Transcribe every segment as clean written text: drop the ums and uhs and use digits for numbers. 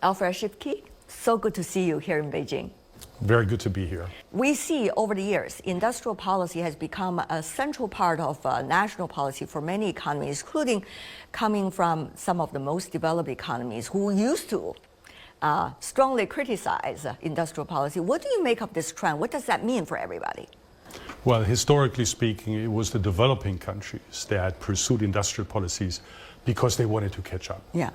Alfred Schipke, so good to see you here in Beijing. Very good to be here. We see over the years, industrial policy has become a central part of national policy for many economies, including coming from some of the most developed economies who used to strongly criticize industrial policy. What do you make of this trend? What does that mean for everybody? Well, historically speaking, it was the developing countries that pursued industrial policies because they wanted to catch up. Yeah.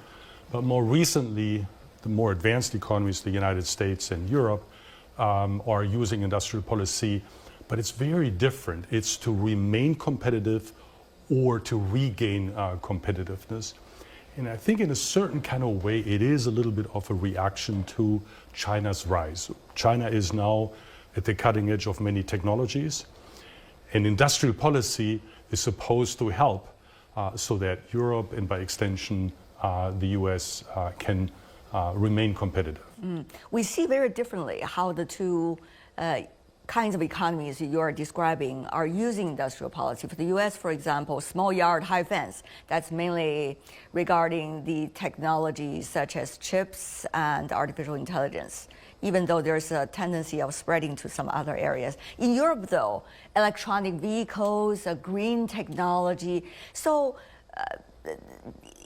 But more recently, the more advanced economies, the United States and Europe, are using industrial policy, but it's very different. It's to remain competitive or to regain competitiveness. And I think in a certain kind of way, it is a little bit of a reaction to China's rise. China is now at the cutting edge of many technologies, and industrial policy is supposed to help so that Europe and by extension the US can remain competitive. We see very differently how the two kinds of economies you're describing are using industrial policy. For the US, for example, small yard, high fence, that's mainly regarding the technologies such as chips and artificial intelligence, even though there's a tendency of spreading to some other areas. In Europe, though, electronic vehicles, green technology. So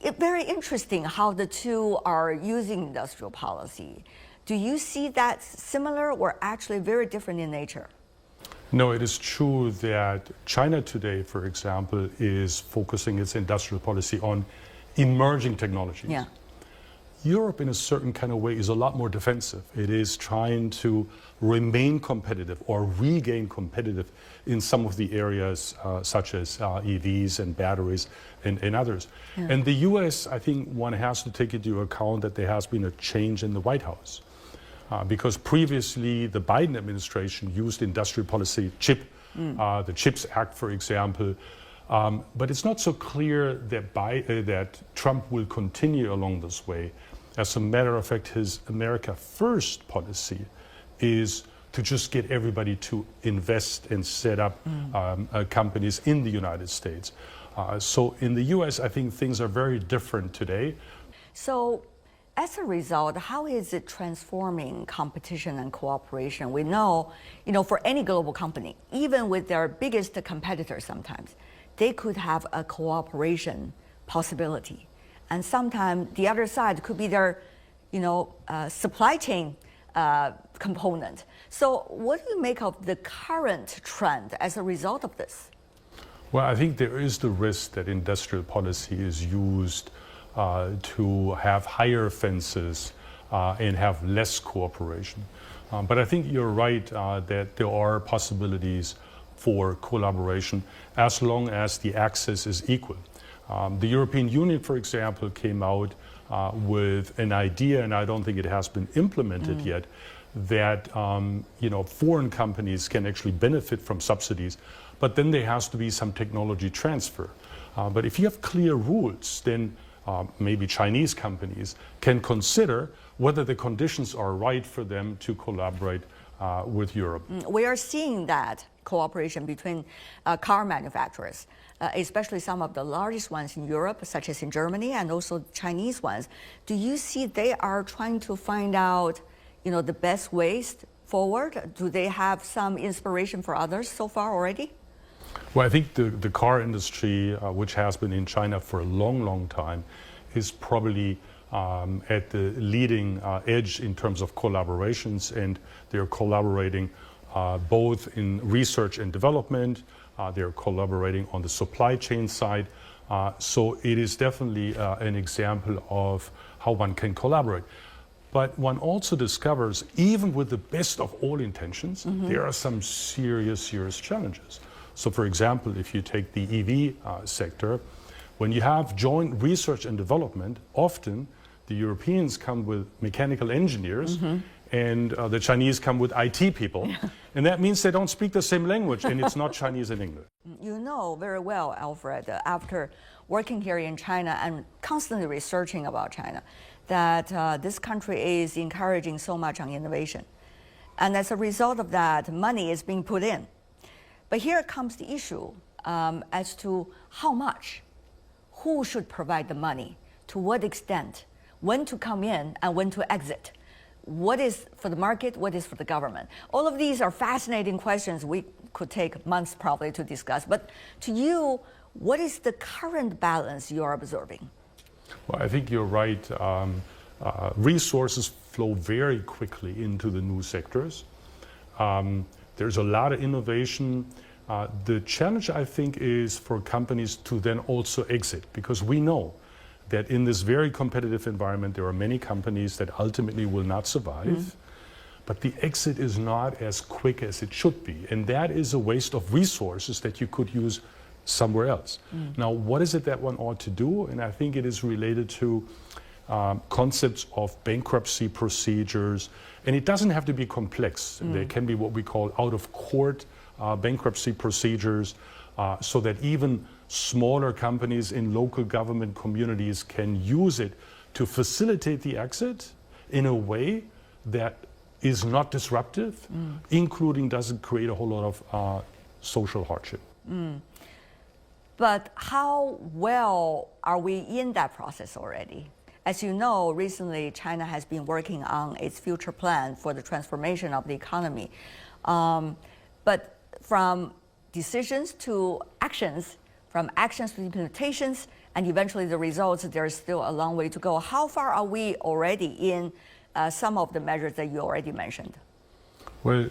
it's very interesting how the two are using industrial policy. Do you see that similar or actually very different in nature? No, it is true that China today, for example, is focusing its industrial policy on emerging technologies. Yeah. Europe, in a certain kind of way, is a lot more defensive. It is trying to remain competitive or regain competitive in some of the areas such as EVs and batteries and others. Yeah. And the US, I think one has to take into account that there has been a change in the White House. Because previously the Biden administration used industrial policy, the CHIPS Act, for example, but it's not so clear that, that Trump will continue along this way. As a matter of fact, his America First policy is to just get everybody to invest and set up companies in the United States. So in the US, I think things are very different today. So as a result, how is it transforming competition and cooperation? We know, for any global company, even with their biggest competitors sometimes, they could have a cooperation possibility. And sometimes the other side could be their, supply chain component. So what do you make of the current trend as a result of this? Well, I think there is the risk that industrial policy is used to have higher fences and have less cooperation. But I think you're right that there are possibilities for collaboration as long as the access is equal. The European Union, for example, came out with an idea, and I don't think it has been implemented yet, that foreign companies can actually benefit from subsidies, but then there has to be some technology transfer. But if you have clear rules, then maybe Chinese companies can consider whether the conditions are right for them to collaborate with Europe. We are seeing that cooperation between car manufacturers, especially some of the largest ones in Europe, such as in Germany, and also Chinese ones. Do you see they are trying to find out, the best ways forward? Do they have some inspiration for others so far already? Well, I think the car industry, which has been in China for a long, long time, is probably at the leading edge in terms of collaborations, and they're collaborating both in research and development. They're collaborating on the supply chain side. So it is definitely an example of how one can collaborate. But one also discovers, even with the best of all intentions, there are some serious challenges. So for example, if you take the EV sector, when you have joint research and development, often the Europeans come with mechanical engineers and the Chinese come with IT people. And that means they don't speak the same language, and it's not Chinese and English. You know very well, Alfred, after working here in China and constantly researching about China, that this country is encouraging so much on innovation. And as a result of that, money is being put in. But here comes the issue as to how much, who should provide the money, to what extent, when to come in and when to exit. What is for the market, what is for the government? All of these are fascinating questions we could take months probably to discuss. But to you, what is the current balance you're observing? Well, I think you're right. Resources flow very quickly into the new sectors. There's a lot of innovation. The challenge, I think, is for companies to then also exit, because we know that in this very competitive environment, there are many companies that ultimately will not survive, but the exit is not as quick as it should be. And that is a waste of resources that you could use somewhere else. Now, what is it that one ought to do? And I think it is related to concepts of bankruptcy procedures. And it doesn't have to be complex. There can be what we call out-of-court bankruptcy procedures, so that even smaller companies in local government communities can use it to facilitate the exit in a way that is not disruptive, including doesn't create a whole lot of social hardship. But how well are we in that process already? As you know, recently China has been working on its future plan for the transformation of the economy. But from decisions to actions, from actions to implementations, and eventually the results, there's still a long way to go. How far are we already in some of the measures that you already mentioned? Well,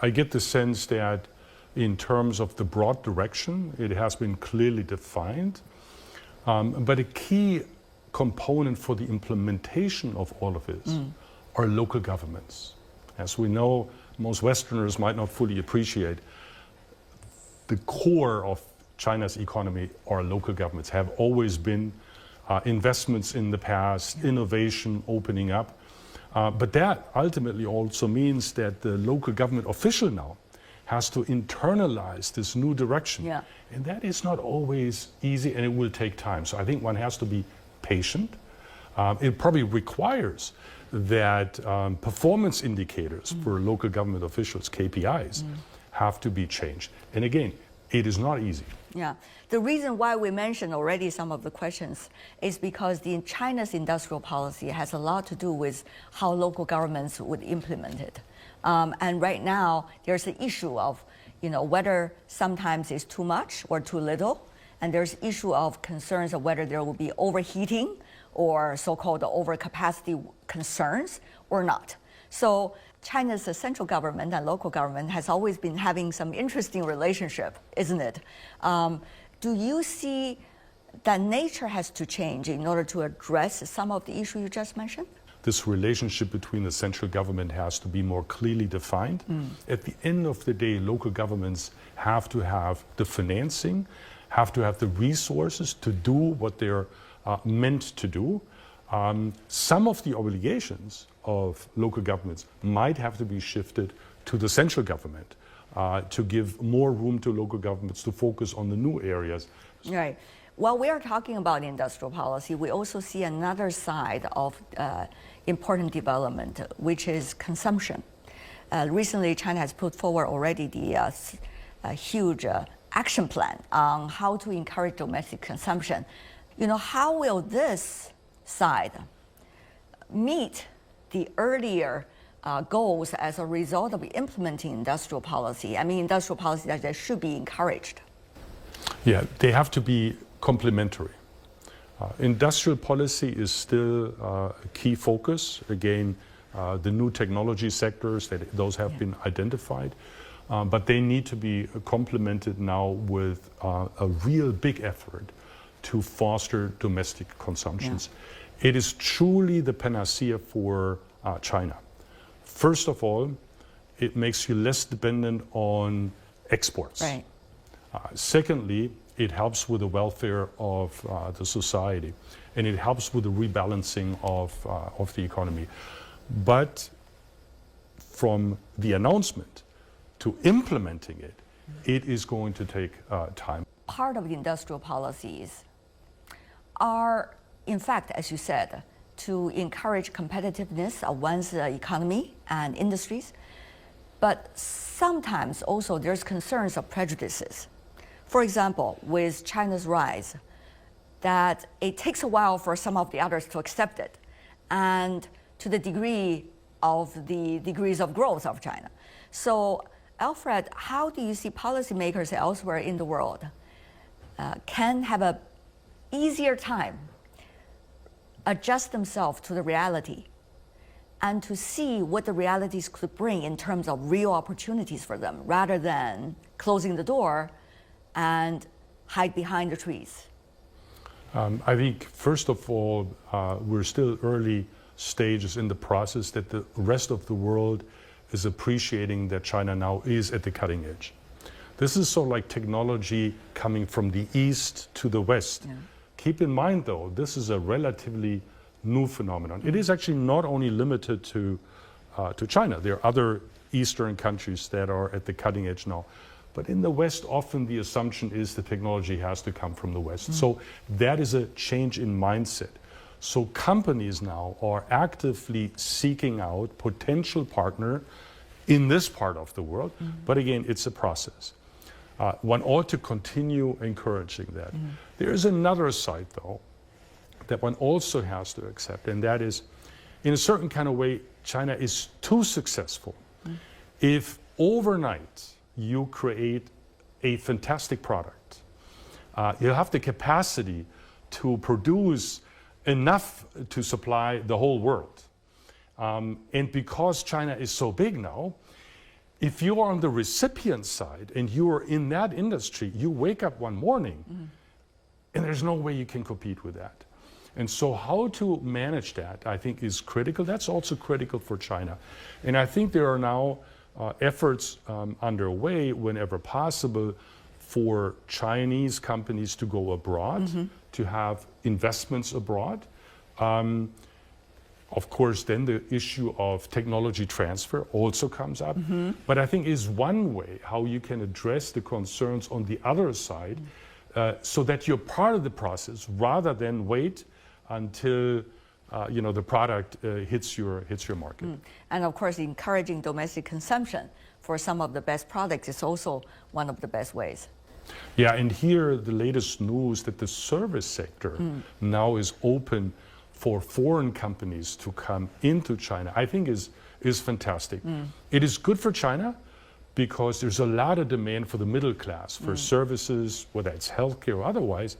I get the sense that in terms of the broad direction, it has been clearly defined. But a key component for the implementation of all of this are local governments. As we know, most Westerners might not fully appreciate the core of China's economy are local governments, have always been investments in the past, innovation opening up. But that ultimately also means that the local government official now has to internalize this new direction. Yeah. And that is not always easy, and it will take time. So I think one has to be patient. It probably requires that performance indicators for local government officials, KPIs, have to be changed. And again, it is not easy. Yeah. The reason why we mentioned already some of the questions is because China's industrial policy has a lot to do with how local governments would implement it. And right now, there's the issue of, whether sometimes it's too much or too little. And there's issue of concerns of whether there will be overheating or so-called overcapacity concerns or not. So China's central government and local government has always been having some interesting relationship, isn't it? Do you see that nature has to change in order to address some of the issues you just mentioned? This relationship between the central government has to be more clearly defined. At the end of the day, local governments have to have the financing, have to have the resources to do what they're meant to do. Some of the obligations of local governments might have to be shifted to the central government to give more room to local governments to focus on the new areas. Right. While we are talking about industrial policy, we also see another side of important development, which is consumption. Recently, China has put forward already the huge action plan on how to encourage domestic consumption. How will this side meet the earlier goals as a result of implementing industrial policy? I mean, industrial policy that should be encouraged. Yeah, they have to be complementary. Industrial policy is still a key focus. Again, the new technology sectors, those have been identified. But they need to be complemented now with a real big effort to foster domestic consumptions. Yeah. It is truly the panacea for China. First of all, it makes you less dependent on exports. Right. Secondly, it helps with the welfare of the society, and it helps with the rebalancing of the economy. But from the announcement to implementing it, it is going to take time. Part of the industrial policies are, in fact, as you said, to encourage competitiveness of one's economy and industries. But sometimes also there's concerns of prejudices. For example, with China's rise, that it takes a while for some of the others to accept it, and to the degree of the degrees of growth of China. So, Alfred, how do you see policymakers elsewhere in the world can have an easier time adjust themselves to the reality and to see what the realities could bring in terms of real opportunities for them, rather than closing the door and hide behind the trees? I think, first of all, we're still early stages in the process that the rest of the world is appreciating that China now is at the cutting edge. This is sort of like technology coming from the east to the west. Yeah. Keep in mind, though, this is a relatively new phenomenon. It is actually not only limited to China. There are other Eastern countries that are at the cutting edge now. But in the West, often the assumption is the technology has to come from the West. So that is a change in mindset. So companies now are actively seeking out potential partner in this part of the world. But again, it's a process. One ought to continue encouraging that. There is another side, though, that one also has to accept, and that is, in a certain kind of way, China is too successful. If overnight you create a fantastic product, you have the capacity to produce enough to supply the whole world. And because China is so big now, if you are on the recipient side and you are in that industry, you wake up one morning and there's no way you can compete with that. And so how to manage that, I think, is critical. That's also critical for China. And I think there are now efforts underway, whenever possible, for Chinese companies to go abroad, to have investments abroad. Of course, then the issue of technology transfer also comes up. But I think is one way how you can address the concerns on the other side, so that you're part of the process rather than wait until the product hits your market. And of course, encouraging domestic consumption for some of the best products is also one of the best ways. Yeah, and here the latest news that the service sector now is open for foreign companies to come into China, I think is fantastic. It is good for China because there's a lot of demand for the middle class, for services, whether it's healthcare or otherwise,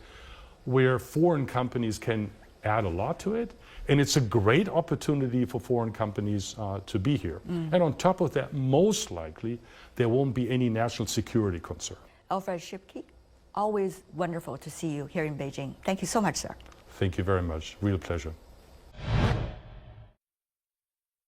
where foreign companies can add a lot to it. And it's a great opportunity for foreign companies to be here. And on top of that, most likely, there won't be any national security concern. Alfred Schipke, always wonderful to see you here in Beijing. Thank you so much, sir. Thank you very much. Real pleasure.